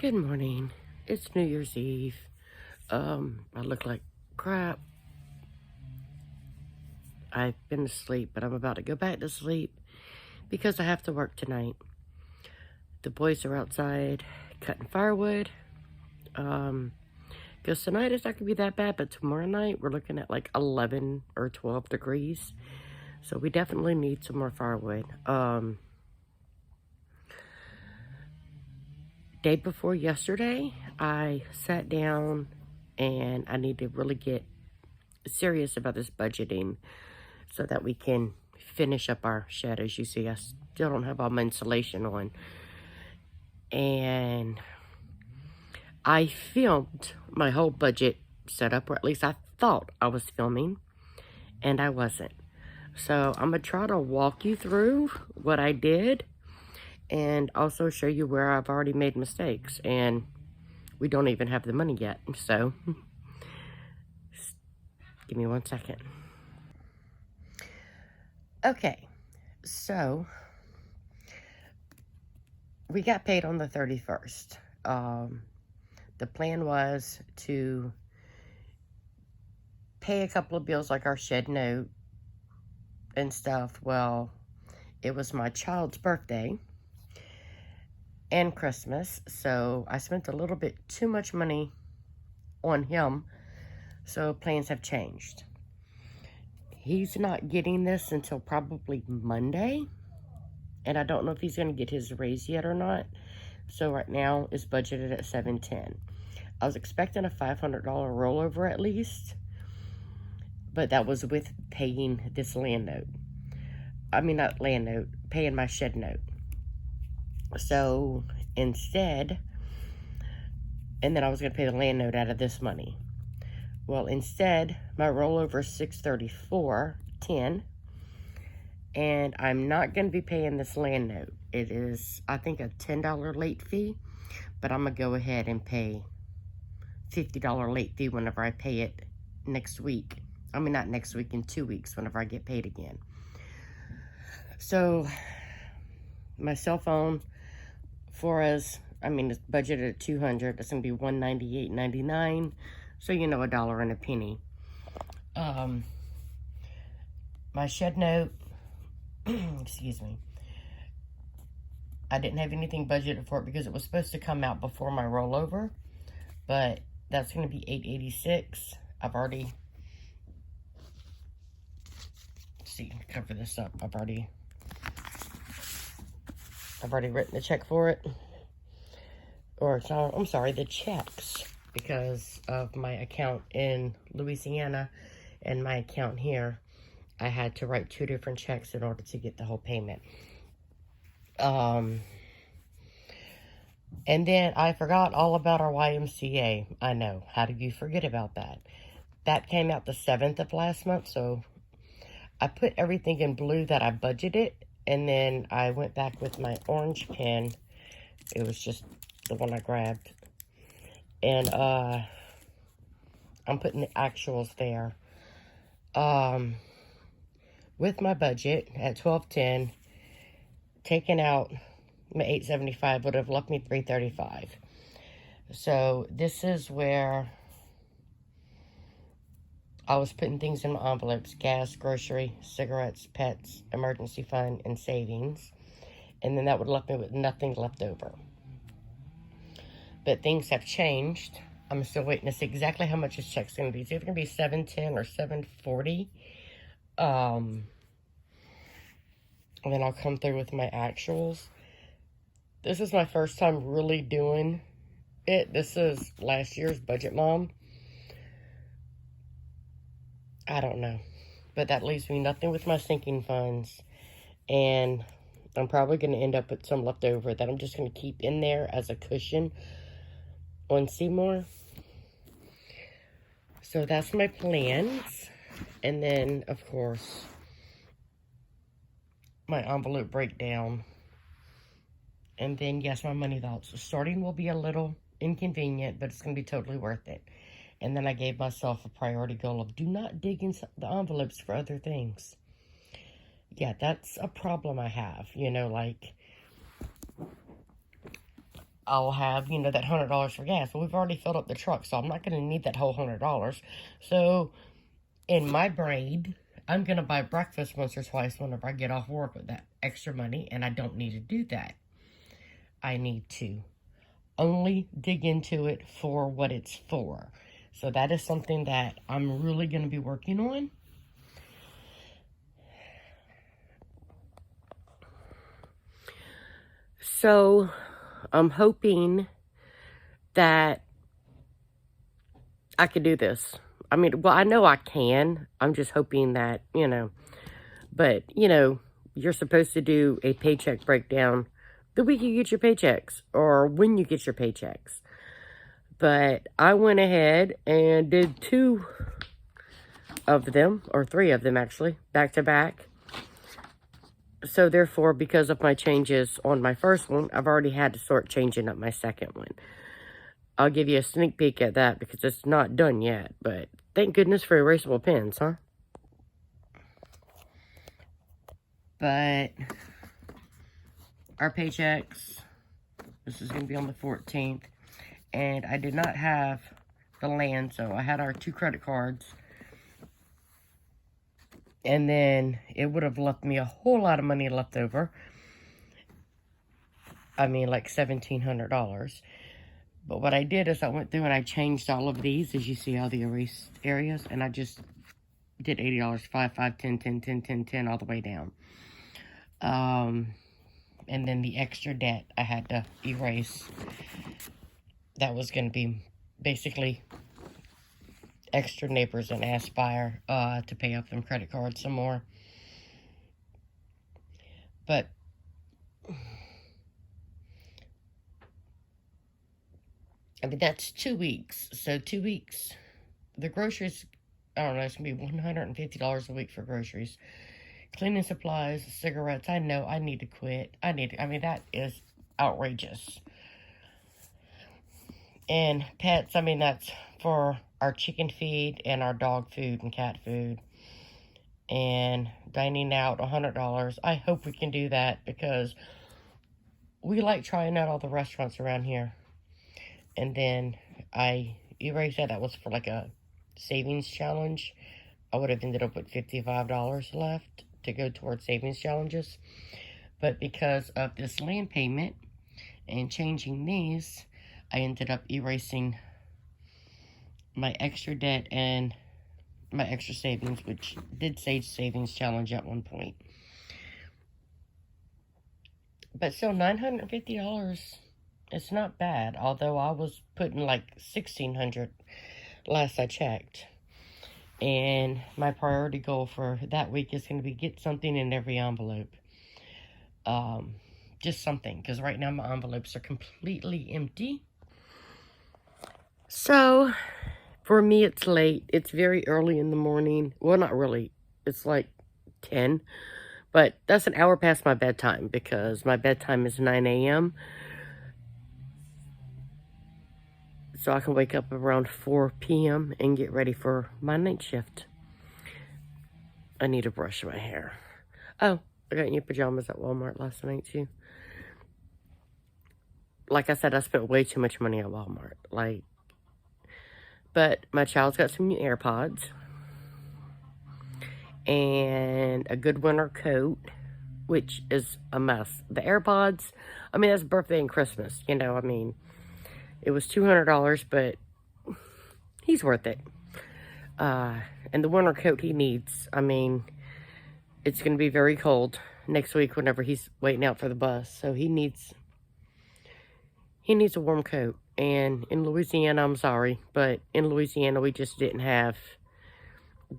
Good morning. It's New Year's Eve. I look like crap. I've been asleep, but I'm about to go back to sleep because I have to work tonight. The boys are outside cutting firewood. Because tonight it's not going to be that bad, but tomorrow night we're looking at like 11 or 12 degrees. So we definitely need some more firewood. Day before yesterday, I sat down and I need to really get serious about this budgeting so that we can finish up our shed. As you see, I still don't have all my insulation on. And I filmed my whole budget setup, or at least I thought I was filming, and I wasn't. So I'm going to try to walk you through what I did and also show you where I've already made mistakes. And we don't even have the money yet. So give me 1 second. Okay, so we got paid on the 31st. The plan was to pay a couple of bills like our shed note and stuff. Well, it was my child's birthday and Christmas, so I spent a little bit too much money on him, so plans have changed. He's not getting this until probably Monday, and I don't know if he's going to get his raise yet or not. So right now it's budgeted at $710. I was expecting a $500 rollover at least, but that was with paying this land note. I mean, not land note, paying my shed note. So instead, and then I was going to pay the land note out of this money. Well, instead, my rollover is $634.10, and I'm not going to be paying this land note. It is, I think, a $10 late fee, but I'm going to go ahead and pay $50 late fee whenever I pay it next week. I mean, not next week, in 2 weeks, whenever I get paid again. So, my cell phone, it's budgeted at $200. It's going to be $198.99. So, you know, $1 and a penny. My shed note, excuse me, I didn't have anything budgeted for it because it was supposed to come out before my rollover, but that's going to be $886. I've already, cover this up. I've already written the check for it. I'm sorry, the checks, because of my account in Louisiana and my account here. I had to write 2 different checks in order to get the whole payment. And then I forgot all about our YMCA. I know. How did you forget about that? That came out the 7th of last month, so I put everything in blue that I budgeted, and then I went back with my orange pen. It was just the one I grabbed. And I'm putting the actuals there. With my budget at $1210, taking out my $875 would have left me $335. So this is where I was putting things in my envelopes: gas, grocery, cigarettes, pets, emergency fund, and savings. And then that would have left me with nothing left over. But things have changed. I'm still waiting to see exactly how much this check's going to be. It's either going to be $710 or $740. And then I'll come through with my actuals. This is my first time really doing it. This is last year's budget, Mom. I don't know. But that leaves me nothing with my sinking funds. And I'm probably going to end up with some left over that I'm just going to keep in there as a cushion on Seymour. So that's my plans. And then, of course, my envelope breakdown. And then, yes, my money thoughts. So starting will be a little inconvenient, but it's going to be totally worth it. And then I gave myself a priority goal of do not dig in the envelopes for other things. Yeah, that's a problem I have. You know, like, I'll have, you know, that $100 for gas. Well, we've already filled up the truck, so I'm not going to need that whole $100. So, in my brain, I'm going to buy breakfast once or twice whenever I get off work with that extra money, and I don't need to do that. I need to only dig into it for what it's for. So that is something that I'm really going to be working on. So I'm hoping that I could do this. I mean, well, I know I can. I'm just hoping that, you know, but, you know, you're supposed to do a paycheck breakdown the week you get your paychecks or when you get your paychecks. But I went ahead and did 2 of them, or 3 of them actually, back to back. So therefore, because of my changes on my first one, I've already had to start changing up my second one. I'll give you a sneak peek at that because it's not done yet, but thank goodness for erasable pens, huh? But our paychecks, this is going to be on the 14th, and I did not have the land, so I had our 2 credit cards, and then it would have left me a whole lot of money left over. I mean, like $1,700. But what I did is I went through and I changed all of these, as you see, all the erased areas, and I just did $80, 5, 5, 10, 10, 10, 10, 10, all the way down. And then the extra debt I had to erase. That was going to be basically extra neighbors and Aspire to pay off them credit cards some more. But I mean, that's 2 weeks. So 2 weeks, the groceries, I don't know, it's going to be $150 a week for groceries. Cleaning supplies, cigarettes, I know I need to quit. I mean, that is outrageous. And pets, I mean, that's for our chicken feed and our dog food and cat food. And dining out, $100. I hope we can do that because we like trying out all the restaurants around here. And then I erased that. That was for like a savings challenge. I would have ended up with $55 left to go towards savings challenges. But because of this land payment and changing these, I ended up erasing my extra debt and my extra savings, which did say savings challenge at one point. But still, $950, it's not bad, although I was putting like $1,600 last I checked. And my priority goal for that week is going to be get something in every envelope. Just something, because right now my envelopes are completely empty. So, for me, it's late. It's very early in the morning. Well, not really. It's like 10. But that's an hour past my bedtime because my bedtime is 9 a.m. So I can wake up around 4 p.m. and get ready for my night shift. I need to brush my hair. Oh, I got new pajamas at Walmart last night, too. Like I said, I spent way too much money at Walmart. But my child's got some new AirPods. And a good winter coat, which is a mess. The AirPods, I mean, that's birthday and Christmas, you know, I mean, it was $200, but he's worth it. And the winter coat he needs, I mean, it's going to be very cold next week whenever he's waiting out for the bus, so he needs a warm coat. And in Louisiana, I'm sorry, but in Louisiana, we just didn't have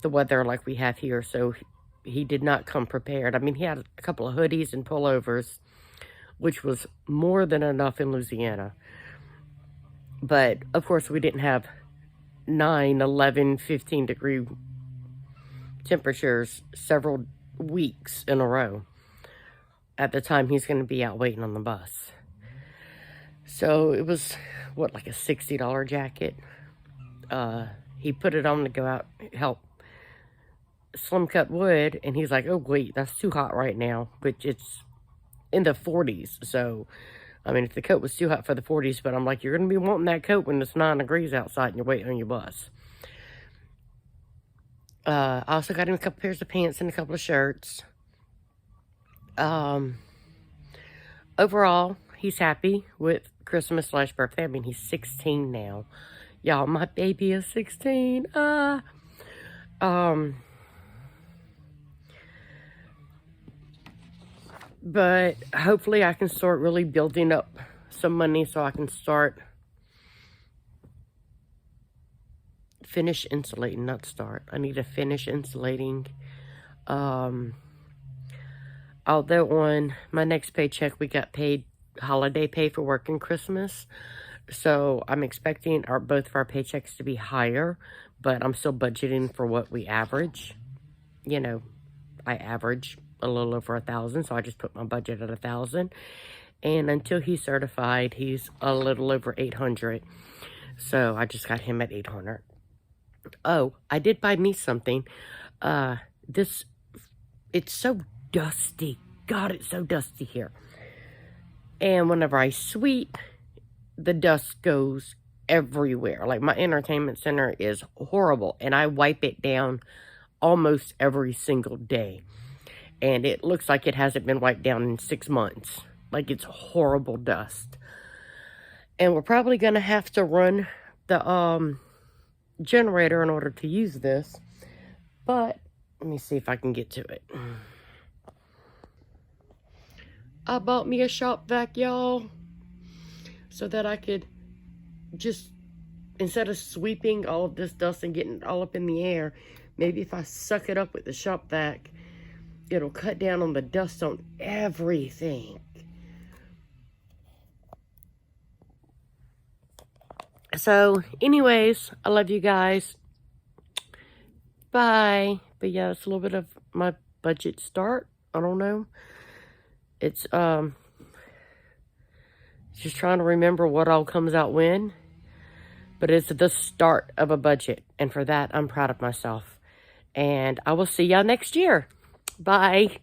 the weather like we have here, so he did not come prepared. I mean, he had a couple of hoodies and pullovers, which was more than enough in Louisiana. But, of course, we didn't have 9, 11, 15 degree temperatures several weeks in a row at the time he's going to be out waiting on the bus. So, it was, what, like a $60 jacket? He put it on to go out, help slim cut wood, and he's like, oh wait, that's too hot right now, which it's in the 40s, so I mean, if the coat was too hot for the 40s, but I'm like, you're going to be wanting that coat when it's 9 degrees outside and you're waiting on your bus. I also got him a couple pairs of pants and a couple of shirts. Overall, he's happy with Christmas/birthday. I mean, he's 16 now. Y'all, my baby is 16. But hopefully I can start really building up some money so I can start finish insulating, not start. I need to finish insulating. Although on my next paycheck, we got paid holiday pay for working Christmas. So I'm expecting both of our paychecks to be higher, but I'm still budgeting for what we average. You know, I average a little over 1,000, so I just put my budget at 1,000. And until he's certified, he's a little over 800. So I just got him at 800. Oh, I did buy me something. It's so dusty. God, it's so dusty here. And whenever I sweep, the dust goes everywhere. Like, my entertainment center is horrible, and I wipe it down almost every single day. And it looks like it hasn't been wiped down in 6 months. Like, it's horrible dust. And we're probably going to have to run the generator in order to use this. But let me see if I can get to it. I bought me a shop vac, y'all, so that I could just, instead of sweeping all of this dust and getting it all up in the air, maybe if I suck it up with the shop vac, it'll cut down on the dust on everything. So, anyways, I love you guys. Bye. But yeah, it's a little bit of my budget start. I don't know. It's just trying to remember what all comes out when. But it's the start of a budget. And for that, I'm proud of myself. And I will see y'all next year. Bye.